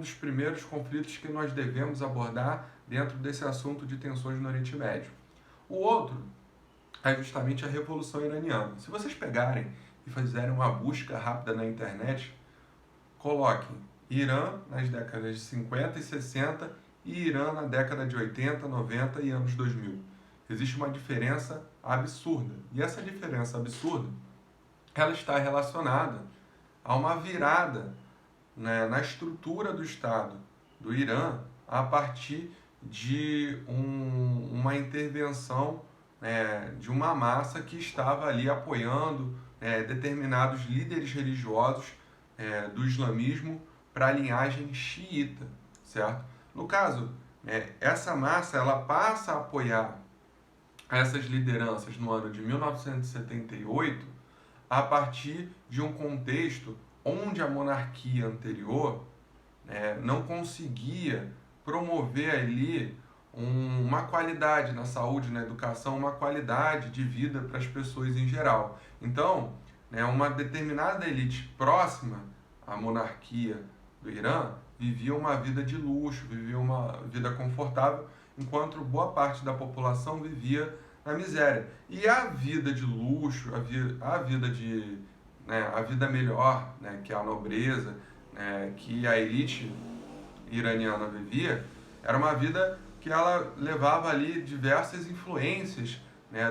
dos primeiros conflitos que nós devemos abordar dentro desse assunto de tensões no Oriente Médio. O outro é justamente a Revolução Iraniana. Se vocês pegarem e fizerem uma busca rápida na internet, coloquem Irã nas décadas de 50 e 60 e Irã na década de 80, 90 e anos 2000. Existe uma diferença absurda. E essa diferença absurda, ela está relacionada a uma virada, né, na estrutura do Estado do Irã a partir de uma intervenção, de uma massa que estava ali apoiando determinados líderes religiosos do islamismo para a linhagem xiita, certo? No caso, essa massa ela passa a apoiar essas lideranças no ano de 1978 a partir de um contexto onde a monarquia anterior não conseguia promover ali uma qualidade na saúde, na educação, uma qualidade de vida para as pessoas em geral. Então, uma determinada elite próxima à monarquia do Irã vivia uma vida de luxo, vivia uma vida confortável, enquanto boa parte da população vivia na miséria. E a vida de luxo, a vida melhor, que a nobreza, que a elite iraniana vivia, era uma vida que ela levava ali diversas influências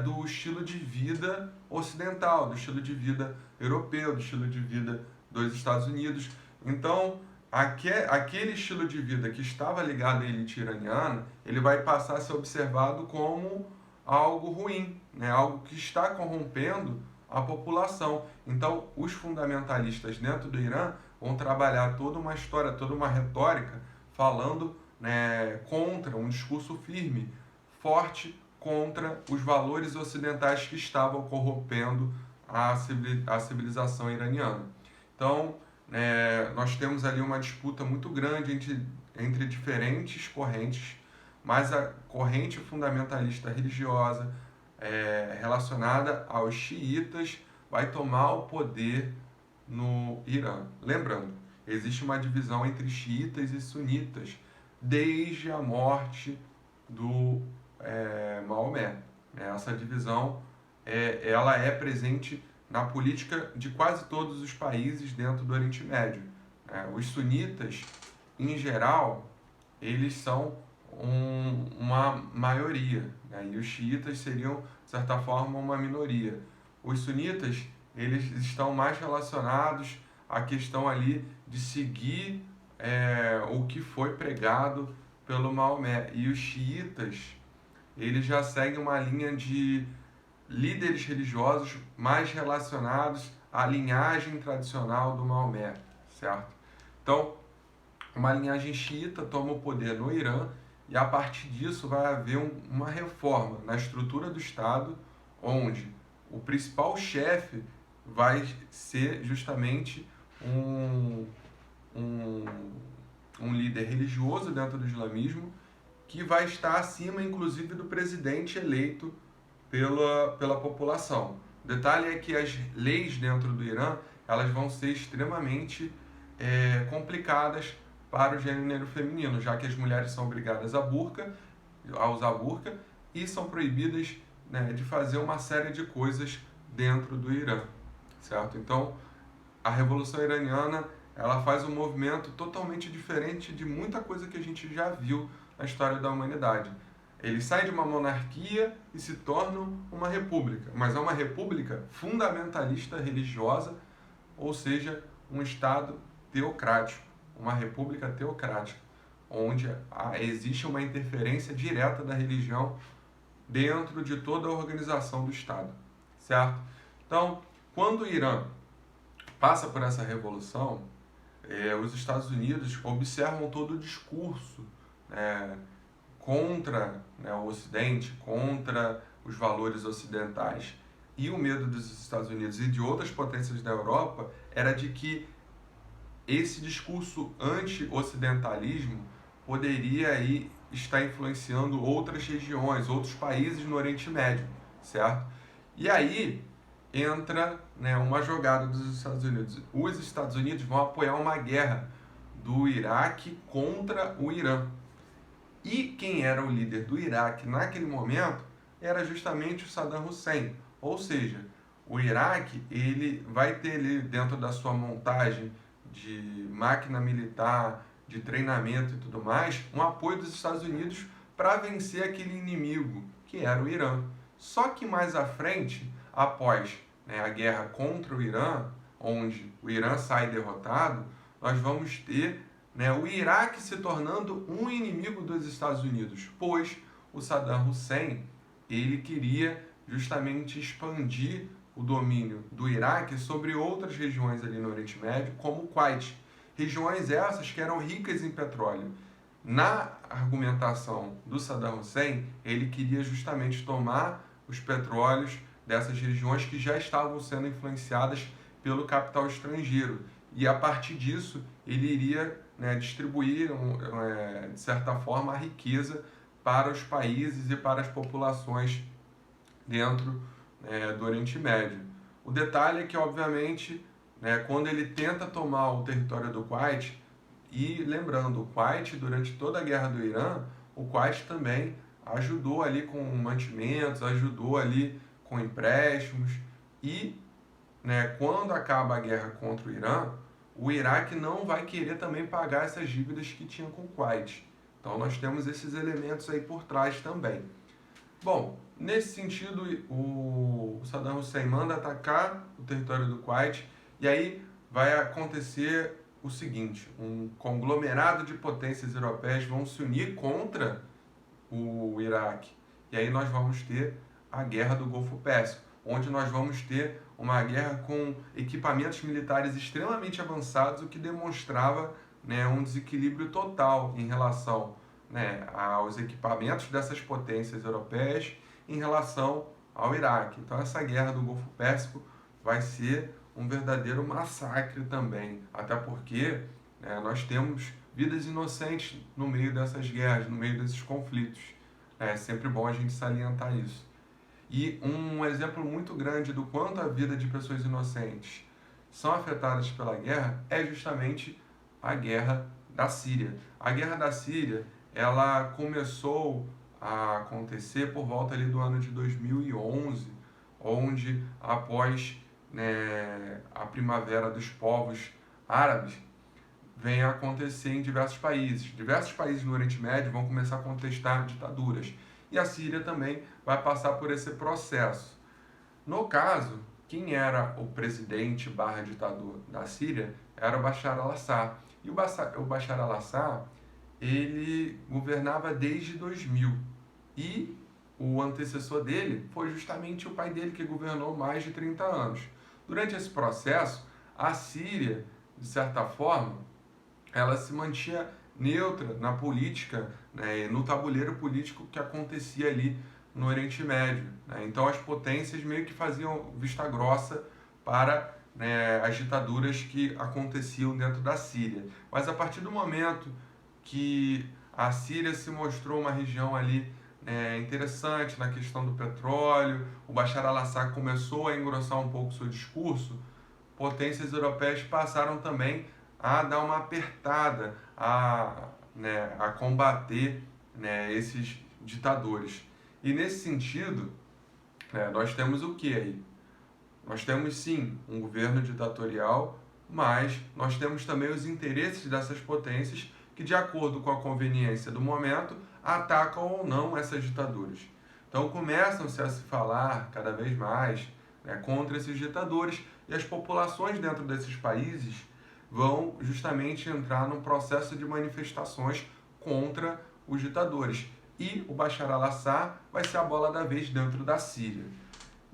do estilo de vida ocidental, do estilo de vida europeu, do estilo de vida dos Estados Unidos. Então, aquele estilo de vida que estava ligado à elite iraniana, ele vai passar a ser observado como algo ruim, algo que está corrompendo a população. Então, os fundamentalistas dentro do Irã vão trabalhar toda uma história, toda uma retórica, falando contra um discurso firme, forte, contra os valores ocidentais que estavam corrompendo a civilização iraniana. Então, nós temos ali uma disputa muito grande entre diferentes correntes, mas a corrente fundamentalista religiosa relacionada aos xiitas vai tomar o poder no Irã. Lembrando, existe uma divisão entre xiitas e sunitas desde a morte do Maomé. Essa divisão ela é presente na política de quase todos os países dentro do Oriente Médio. Os sunitas, em geral, eles são uma maioria, e os xiitas seriam, de certa forma, uma minoria. Os sunitas, eles estão mais relacionados à questão ali de seguir o que foi pregado pelo Maomé. E os xiitas, eles já seguem uma linha de líderes religiosos mais relacionados à linhagem tradicional do Maomé, certo? Então, uma linhagem xiita toma o poder no Irã e a partir disso vai haver uma reforma na estrutura do Estado, onde o principal chefe vai ser justamente um líder religioso dentro do islamismo, que vai estar acima, inclusive, do presidente eleito pela população. O detalhe é que as leis dentro do Irã elas vão ser extremamente complicadas para o gênero feminino, já que as mulheres são obrigadas a usar burca e são proibidas de fazer uma série de coisas dentro do Irã, certo? Então, a Revolução Iraniana ela faz um movimento totalmente diferente de muita coisa que a gente já viu na história da humanidade. Eles saem de uma monarquia e se tornam uma república, mas é uma república fundamentalista religiosa, ou seja, um Estado teocrático, uma república teocrática, onde existe uma interferência direta da religião dentro de toda a organização do Estado, certo? Então, quando o Irã passa por essa revolução, os Estados Unidos observam todo o discurso contra o Ocidente, contra os valores ocidentais. E o medo dos Estados Unidos e de outras potências da Europa era de que esse discurso anti-ocidentalismo poderia aí estar influenciando outras regiões, outros países no Oriente Médio, certo? E aí entra uma jogada dos Estados Unidos. Os Estados Unidos vão apoiar uma guerra do Iraque contra o Irã. E quem era o líder do Iraque naquele momento era justamente o Saddam Hussein. Ou seja, o Iraque ele vai ter ali dentro da sua montagem de máquina militar, de treinamento e tudo mais, um apoio dos Estados Unidos para vencer aquele inimigo que era o Irã. Só que mais à frente, após a guerra contra o Irã, onde o Irã sai derrotado, nós vamos ter o Iraque se tornando um inimigo dos Estados Unidos, pois o Saddam Hussein ele queria justamente expandir o domínio do Iraque sobre outras regiões ali no Oriente Médio, como o Kuwait. Regiões essas que eram ricas em petróleo. Na argumentação do Saddam Hussein, ele queria justamente tomar os petróleos dessas regiões que já estavam sendo influenciadas pelo capital estrangeiro. E a partir disso, ele iria distribuir, de certa forma, a riqueza para os países e para as populações dentro do Oriente Médio. O detalhe é que, obviamente, quando ele tenta tomar o território do Kuwait, e lembrando, o Kuwait, durante toda a guerra do Irã, o Kuwait também ajudou ali com mantimentos, ajudou ali com empréstimos, e quando acaba a guerra contra o Irã, o Iraque não vai querer também pagar essas dívidas que tinha com o Kuwait. Então nós temos esses elementos aí por trás também. Bom, nesse sentido, o Saddam Hussein manda atacar o território do Kuwait e aí vai acontecer o seguinte, um conglomerado de potências europeias vão se unir contra o Iraque. E aí nós vamos ter a Guerra do Golfo Pérsico, onde nós vamos ter uma guerra com equipamentos militares extremamente avançados, o que demonstrava um desequilíbrio total em relação aos equipamentos dessas potências europeias em relação ao Iraque. Então essa guerra do Golfo Pérsico vai ser um verdadeiro massacre também, até porque nós temos vidas inocentes no meio dessas guerras, no meio desses conflitos. É sempre bom a gente salientar isso. E um exemplo muito grande do quanto a vida de pessoas inocentes são afetadas pela guerra é justamente a guerra da Síria. A guerra da Síria, ela começou a acontecer por volta ali do ano de 2011, onde após a primavera dos povos árabes, vem a acontecer em diversos países. Diversos países no Oriente Médio vão começar a contestar ditaduras. E a Síria também vai passar por esse processo. No caso, quem era o presidente / ditador da Síria era o Bashar al-Assad. E o Bashar al-Assad, ele governava desde 2000. E o antecessor dele foi justamente o pai dele, que governou mais de 30 anos. Durante esse processo, a Síria, de certa forma, ela se mantinha neutra na política, no tabuleiro político que acontecia ali no Oriente Médio. Então as potências meio que faziam vista grossa para as ditaduras que aconteciam dentro da Síria. Mas a partir do momento que a Síria se mostrou uma região ali interessante na questão do petróleo, o Bashar al-Assad começou a engrossar um pouco seu discurso, potências europeias passaram também a dar uma apertada, a combater esses ditadores. E nesse sentido, nós temos o que aí? Nós temos sim um governo ditatorial, mas nós temos também os interesses dessas potências que, de acordo com a conveniência do momento, atacam ou não essas ditaduras. Então começam-se a se falar cada vez mais contra esses ditadores, e as populações dentro desses países vão justamente entrar num processo de manifestações contra os ditadores. E o Bashar al-Assad vai ser a bola da vez dentro da Síria.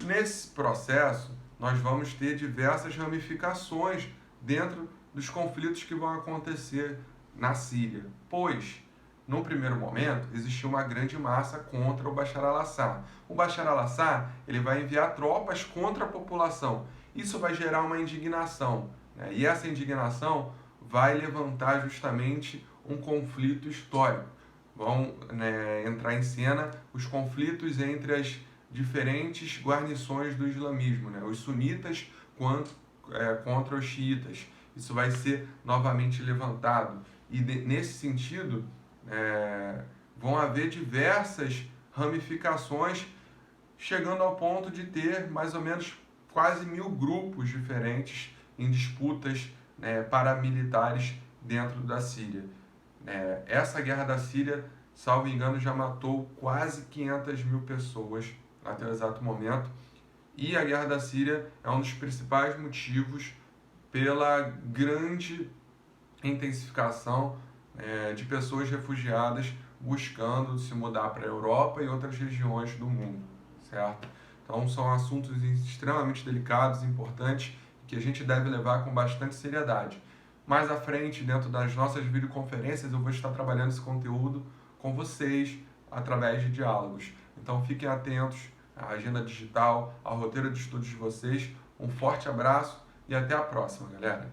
Nesse processo, nós vamos ter diversas ramificações dentro dos conflitos que vão acontecer na Síria, pois, num primeiro momento, existiu uma grande massa contra o Bashar al-Assad. O Bashar al-Assad ele vai enviar tropas contra a população. Isso vai gerar uma indignação, e essa indignação vai levantar justamente um conflito histórico. Vão entrar em cena os conflitos entre as diferentes guarnições do islamismo, os sunitas contra os xiitas. isso vai ser novamente levantado. E nesse sentido, vão haver diversas ramificações, chegando ao ponto de ter mais ou menos quase 1000 grupos diferentes em disputas paramilitares dentro da Síria. Essa guerra da Síria, salvo engano, já matou quase 500 mil pessoas até o exato momento. E a guerra da Síria é um dos principais motivos pela grande intensificação de pessoas refugiadas buscando se mudar para a Europa e outras regiões do mundo, certo? Então são assuntos extremamente delicados, importantes, que a gente deve levar com bastante seriedade. Mais à frente, dentro das nossas videoconferências, eu vou estar trabalhando esse conteúdo com vocês através de diálogos. Então fiquem atentos à agenda digital, ao roteiro de estudos de vocês. Um forte abraço e até a próxima, galera!